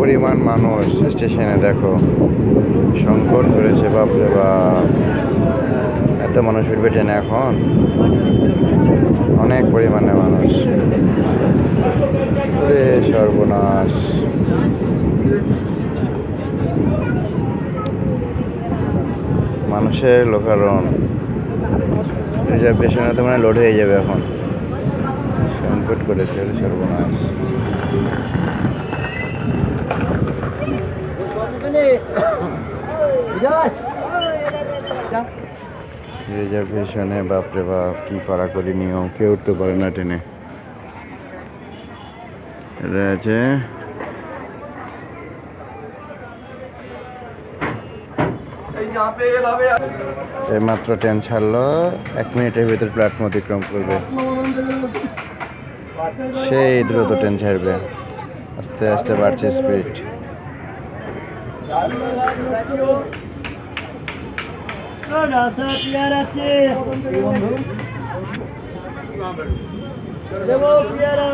পরিমাণ মানুষ স্টেশনে, দেখো সংকট করেছে, বাপরে বাপ, এত মানুষ উঠবে ট্রেনে এখন, অনেক পরিমাণে মানুষ, সর্বনাশ। মানুষের লোকারণ, রিজার্ভেশনে তো মানে লোড হয়ে যাবে এখন, সংকট করেছে, সর্বনাশ। রিজার্ভেশনে বাপরে বাপ, কি কড়াকড়ি নিয়ম, কেউ উঠতে পারে না ট্রেনে। এটা আছে এইমাত্র ট্রেন ছাড়লো, 1 মিনিটের ভিতর প্ল্যাটফর্ম অতিক্রম করবে, সেই দ্রুত ট্রেন ছাড়বে, আস্তে আস্তে বাড়ছে স্পিড। পেয়ারা